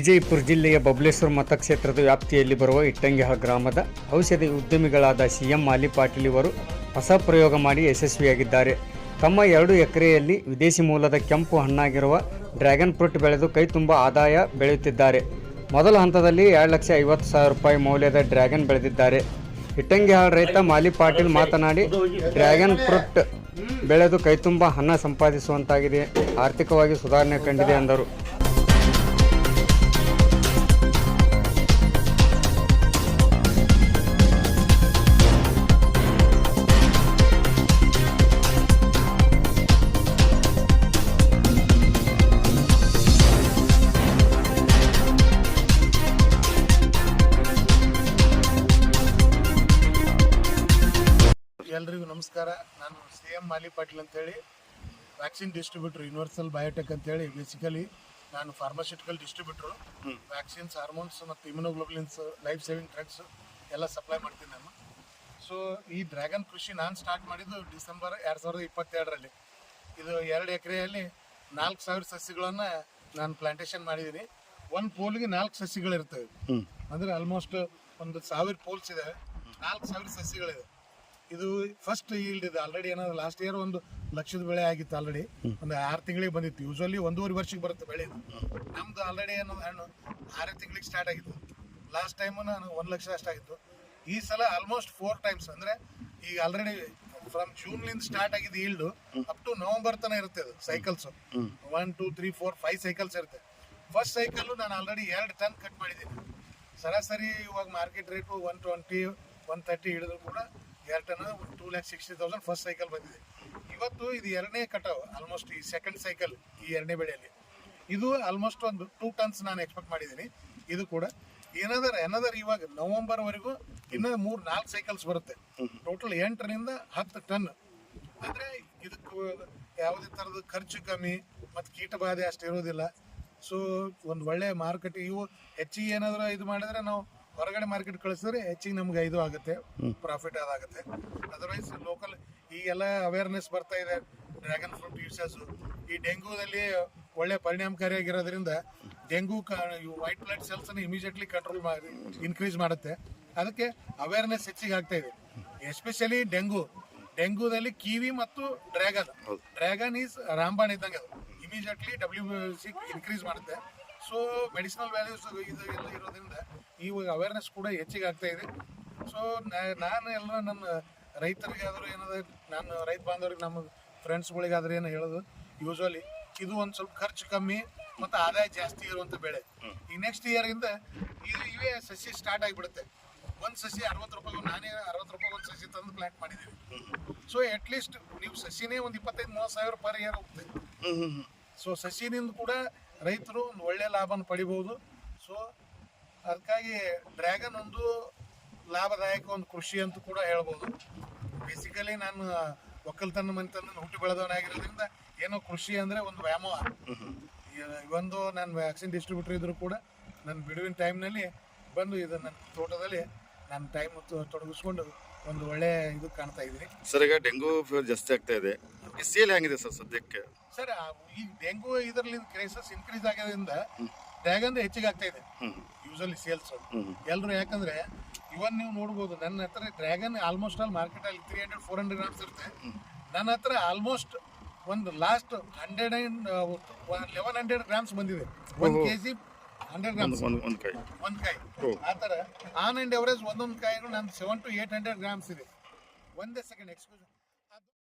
ವಿಜಯಪುರ ಜಿಲ್ಲೆಯ ಬಬಲೇಶ್ವರ ಮತಕ್ಷೇತ್ರದ ವ್ಯಾಪ್ತಿಯಲ್ಲಿ ಬರುವ ಇಟ್ಟಂಗಿಹಾಳ ಗ್ರಾಮದ ಔಷಧಿ ಉದ್ಯಮಿಗಳಾದ ಸಿಎಂ ಮಾಲಿ ಪಾಟೀಲ್ ಇವರು ಹೊಸ ಪ್ರಯೋಗ ಮಾಡಿ ಯಶಸ್ವಿಯಾಗಿದ್ದಾರೆ. ತಮ್ಮ 2 ಎಕರೆಯಲ್ಲಿ ವಿದೇಶಿ ಮೂಲದ ಕೆಂಪು ಹಣ್ಣಾಗಿರುವ ಡ್ರ್ಯಾಗನ್ ಫ್ರೂಟ್ ಬೆಳೆದು ಕೈ ತುಂಬ ಆದಾಯ ಬೆಳೆಯುತ್ತಿದ್ದಾರೆ. ಮೊದಲ ಹಂತದಲ್ಲಿ 2,50,000 ರೂಪಾಯಿ ಮೌಲ್ಯದ ಡ್ರ್ಯಾಗನ್ ಬೆಳೆದಿದ್ದಾರೆ. ಇಟ್ಟಂಗಿಹಾಳ ರೈತ ಮಾಲಿ ಪಾಟೀಲ್ ಮಾತನಾಡಿ, ಡ್ರ್ಯಾಗನ್ ಫ್ರೂಟ್ ಬೆಳೆದು ಕೈತುಂಬ ಹಣ ಸಂಪಾದಿಸುವಂತಾಗಿದೆ, ಆರ್ಥಿಕವಾಗಿ ಸುಧಾರಣೆ ಕಂಡಿದೆ ಎಂದರು. ಎಲ್ರಿಗೂ ನಮಸ್ಕಾರ. ನಾನು ಸಿಎಂ ಮಾಲಿ ಪಾಟೀಲ್ ಅಂತೇಳಿ, ವ್ಯಾಕ್ಸಿನ್ ಡಿಸ್ಟ್ರಿಬ್ಯೂಟರ್, ಯೂನಿವರ್ಸಲ್ ಬಯೋಟೆಕ್ ಅಂತೇಳಿ. ಬೇಸಿಕಲಿ ನಾನು ಫಾರ್ಮಾಸ್ಯೂಟಿಕಲ್ ಡಿಸ್ಟ್ರಿಬ್ಯೂಟ್ರು. ವ್ಯಾಕ್ಸಿನ್ಸ್, ಹಾರ್ಮೋನ್ಸ್ ಮತ್ತು ಇಮ್ಯುನೋಗ್ಲೋಬುಲಿನ್ಸ್, ಲೈಫ್ ಸೇವಿಂಗ್ ಡ್ರಗ್ಸ್ ಎಲ್ಲ ಸಪ್ಲೈ ಮಾಡ್ತೀನಿ ನಾನು. ಸೊ ಈ ಡ್ರ್ಯಾಗನ್ ಕೃಷಿ ನಾನು ಸ್ಟಾರ್ಟ್ ಮಾಡಿದ್ದು ಡಿಸೆಂಬರ್ 2022ರಲ್ಲಿ. ಇದು 2 ಎಕರೆಯಲ್ಲಿ 4,000 ಸಸಿಗಳನ್ನು ನಾನು ಪ್ಲಾಂಟೇಶನ್ ಮಾಡಿದ್ದೀನಿ. ಒಂದು ಪೋಲ್ಗೆ 4 ಸಸಿಗಳಿರ್ತವೆ. ಅಂದರೆ ಆಲ್ಮೋಸ್ಟ್ ಒಂದು 1000 ಪೋಲ್ಸ್ ಇದ್ದಾವೆ, 4,000 ಸಸಿಗಳಿದೆ. ಇದು ಫಸ್ಟ್ ಈಲ್ಡ್ ಇದೆ. ಆಲ್ರೆಡಿ ಏನಾದ್ರು ಲಾಸ್ಟ್ ಇಯರ್ 1 ಲಕ್ಷದ ಬೆಳೆ ಆಗಿತ್ತು. ಆಲ್ರೆಡಿ ಒಂದು 6 ತಿಂಗಳಿಗೆ ಬಂದಿತ್ತು. ಯೂಶ್ವಲಿ 1.5 ವರ್ಷಕ್ಕೆ ಬರುತ್ತೆ ಬೆಳೆ. ನಮ್ದು ಆಲ್ರೆಡಿ ಅನ್ನೋದು ಹಣ್ಣು 6 ತಿಂಗಳಿಗೆ ಸ್ಟಾರ್ಟ್ ಆಗಿತ್ತು. ಲಾಸ್ಟ್ ಟೈಮು ನಾನು 1 ಲಕ್ಷ ಅಷ್ಟಾಗಿತ್ತು. ಈ ಸಲ ಆಲ್ಮೋಸ್ಟ್ 4 ಟೈಮ್ಸ್. ಅಂದರೆ ಈಗ ಆಲ್ರೆಡಿ ಫ್ರಮ್ ಜೂನ್ಲಿಂದ ಸ್ಟಾರ್ಟ್ ಆಗಿದ್ದು ಈಲ್ಡು ಅಪ್ ಟು ನವಂಬರ್ ತನಕ ಇರುತ್ತೆ. ಅದು ಸೈಕಲ್ಸು 1 2 3 4 5 ಸೈಕಲ್ಸ್ ಇರುತ್ತೆ. ಫಸ್ಟ್ ಸೈಕಲ್ಲು ನಾನು ಆಲ್ರೆಡಿ 2 ಟನ್ ಕಟ್ ಮಾಡಿದ್ದೀನಿ. ಸರಾಸರಿ ಇವಾಗ ಮಾರ್ಕೆಟ್ ರೇಟು 120 130 ಹಿಡಿದ್ರು ಕೂಡ 2 ಟನ್ 2,60,000 ಫಸ್ಟ್ ಸೈಕಲ್ ಬಂದಿದೆ. ಇವತ್ತು ಇದು 2ನೇ ಕಟಾವು, ಆಲ್ಮೋಸ್ಟ್ ಈ ಸೆಕೆಂಡ್ ಸೈಕಲ್ ಈ 2ನೇ ಬೆಳೆಯಲ್ಲಿ. ಇದು ಆಲ್ಮೋಸ್ಟ್ ಒಂದು 2 ಟನ್ಸ್ ನಾನು ಎಕ್ಸ್ಪೆಕ್ಟ್ ಮಾಡಿದ್ದೀನಿ. ಇದು ಕೂಡ ಏನದರ್ ಇವಾಗ ನವಂಬರ್ವರೆಗೂ ಇನ್ನೂ 3-4 ಸೈಕಲ್ಸ್ ಬರುತ್ತೆ. ಟೋಟಲ್ 8ರಿಂದ 10 ಟನ್. ಅಂದರೆ ಇದಕ್ಕೆ ಯಾವುದೇ ಥರದ ಖರ್ಚು ಕಮ್ಮಿ ಮತ್ತು ಕೀಟ ಬಾಧೆ ಅಷ್ಟು ಇರೋದಿಲ್ಲ. ಸೊ ಒಂದು ಒಳ್ಳೆಯ ಮಾರುಕಟ್ಟೆ. ಇವು ಹೆಚ್ಚಿಗೆ ಏನಾದರೂ ಇದು ಮಾಡಿದ್ರೆ ನಾವು ಹೊರಗಡೆ ಮಾರ್ಕೆಟ್ ಕಳಿಸಿದ್ರೆ ಹೆಚ್ಚಿಗೆ ನಮ್ಗೆ ಇದು ಆಗುತ್ತೆ, ಪ್ರಾಫಿಟ್ ಅದಾಗುತ್ತೆ. ಅದರ್ವೈಸ್ ಲೋಕಲ್ ಈಗೆಲ್ಲ ಅವೇರ್ನೆಸ್ ಬರ್ತಾ ಇದೆ ಡ್ರ್ಯಾಗನ್ ಫ್ರೂಟ್ ಯೂಸಸ್ಸು. ಈ ಡೆಂಗೂದಲ್ಲಿ ಒಳ್ಳೆ ಪರಿಣಾಮಕಾರಿಯಾಗಿರೋದ್ರಿಂದ ಡೆಂಗೂ ವೈಟ್ ಬ್ಲಡ್ ಸೆಲ್ಸನ್ನು ಇಮಿಡಿಯೇಟ್ಲಿ ಕಂಟ್ರೋಲ್ ಮಾಡಿ ಇನ್ಕ್ರೀಸ್ ಮಾಡುತ್ತೆ. ಅದಕ್ಕೆ ಅವೇರ್ನೆಸ್ ಹೆಚ್ಚಿಗೆ ಆಗ್ತಾ ಇದೆ. ಎಸ್ಪೆಷಲಿ ಡೆಂಗೂದಲ್ಲಿ ಕಿವಿ ಮತ್ತು ಡ್ರ್ಯಾಗನ್ ಈಸ್ ರಾಂಬಾಣ ಇದ್ದಂಗೆ. ಅದು ಇಮಿಡಿಯೇಟ್ಲಿ WBC ಇನ್ಕ್ರೀಸ್ ಮಾಡುತ್ತೆ. ಸೊ ಮೆಡಿಸಿನಲ್ ವ್ಯಾಲ್ಯೂಸ್ ಇದು ಎಲ್ಲ ಇರೋದ್ರಿಂದ ಇವಾಗ ಅವೇರ್ನೆಸ್ ಕೂಡ ಹೆಚ್ಚಿಗೆ ಆಗ್ತಾ ಇದೆ. ಸೊ ನಾನು ಎಲ್ಲ ನನ್ನ ರೈತರಿಗಾದರೂ ಏನಾದ್ರು, ನಾನು ರೈತ ಬಾಂಧವ್ರಿಗೆ, ನಮ್ಮ ಫ್ರೆಂಡ್ಸ್ಗಳಿಗಾದ್ರೆ ಏನು ಹೇಳೋದು, ಯೂಶ್ವಲಿ ಇದು ಒಂದು ಸ್ವಲ್ಪ ಖರ್ಚು ಕಮ್ಮಿ ಮತ್ತು ಆದಾಯ ಜಾಸ್ತಿ ಇರುವಂಥ ಬೆಳೆ. ಈ ನೆಕ್ಸ್ಟ್ ಇಯರಿಂದ ಇವೇ ಸಸಿ ಸ್ಟಾರ್ಟ್ ಆಗಿಬಿಡುತ್ತೆ. ಒಂದು ಸಸಿ 60 ರೂಪಾಯಿ, ನಾನೇ 60 ರೂಪಾಯಿ ಒಂದು ಸಸಿ ತಂದು ಪ್ಲಾಂಟ್ ಮಾಡಿದ್ದೀವಿ. ಸೊ ಅಟ್ಲೀಸ್ಟ್ ನೀವು ಸಸಿನೇ ಒಂದು 25-30 ಸಾವಿರ ಪರ್ ಇಯರ್ ಹೋಗ್ತದೆ. ಸೊ ಸಸಿನಿಂದ ಕೂಡ ರೈತರು ಒಂದು ಒಳ್ಳೆಯ ಲಾಭನ ಪಡಿಬೋದು. ಸೊ ಅದಕ್ಕಾಗಿ ಡ್ರ್ಯಾಗನ್ ಒಂದು ಲಾಭದಾಯಕ ಒಂದು ಕೃಷಿ ಅಂತ ಕೂಡ ಹೇಳ್ಬೋದು. ಬೇಸಿಕಲಿ ನಾನು ಒಕ್ಕಲ್ತನ ಮನೆತನ ಹುಟ್ಟಿ ಬೆಳೆದವನಾಗಿರೋದ್ರಿಂದ ಏನೋ ಕೃಷಿ ಅಂದರೆ ಒಂದು ವ್ಯಾಮೋಹ. ಒಂದು ನಾನು ವ್ಯಾಕ್ಸಿನ್ ಡಿಸ್ಟ್ರಿಬ್ಯೂಟರ್ ಇದ್ದರೂ ಕೂಡ ನನ್ನ ಬಿಡುವಿನ ಟೈಮ್ನಲ್ಲಿ ಬಂದು ಇದು ನನ್ನ ತೋಟದಲ್ಲಿ ನಾನು ಟೈಮ್ ತೊಡಗಿಸ್ಕೊಂಡು ಒಂದು ಒಳ್ಳೆ ಇದು ಕಾಣ್ತಾ ಇದ್ದೀನಿ. ಸರ್, ಈಗ ಡೆಂಗೂ ಫೀವರ್ ಜಾಸ್ತಿ ಆಗ್ತಾ ಇದೆ, ಸೇಲ್ ಹೆಂಗಿದೆ ಸರ್ ಸದ್ಯಕ್ಕೆ? ಸರ್, ಈ ಡೆಂಗು ಇದರಲ್ಲಿ ಕ್ರೈಸಸ್ ಇನ್ಕ್ರೀಸ್ ಆಗೋದ್ರಿಂದ ಡ್ರ್ಯಾಗನ್ ಹೆಚ್ಚಿಗೆ ಆಗ್ತಾ ಇದೆ ಯೂಶಲಿ ಸೇಲ್ಸ್ ಎಲ್ಲರೂ. ಯಾಕಂದ್ರೆ ಇವನ್ ನೀವು ನೋಡ್ಬೋದು, ನನ್ನ ಹತ್ರ ಡ್ರ್ಯಾಗನ್ ಆಲ್ಮೋಸ್ಟ್ ಆಲ್ ಮಾರ್ಕೆಟ್ ಅಲ್ಲಿ 300-400 ಗ್ರಾಮ್ಸ್ ಇರುತ್ತೆ. ನನ್ನ ಹತ್ರ ಆಲ್ಮೋಸ್ಟ್ ಒಂದು ಲಾಸ್ಟ್ 1,100 ಗ್ರಾಮ್ಸ್ ಬಂದಿದೆ. 1 kg 100 ಗ್ರಾಮ್ಸ್ ಒಂದು ಕಾಯಿ. ಆ ಥರ ಆನ್ ಅಂಡ್ ಎವರೇಜ್ ಒಂದೊಂದು ಕಾಯಿಗೂ ನಾನು 700 to 800 ಗ್ರಾಮ್ಸ್ ಇದೆ. ಒಂದೇ ಸೆಕೆಂಡ್ ಎಕ್ಸ್ಕ್ಯೂಸ್.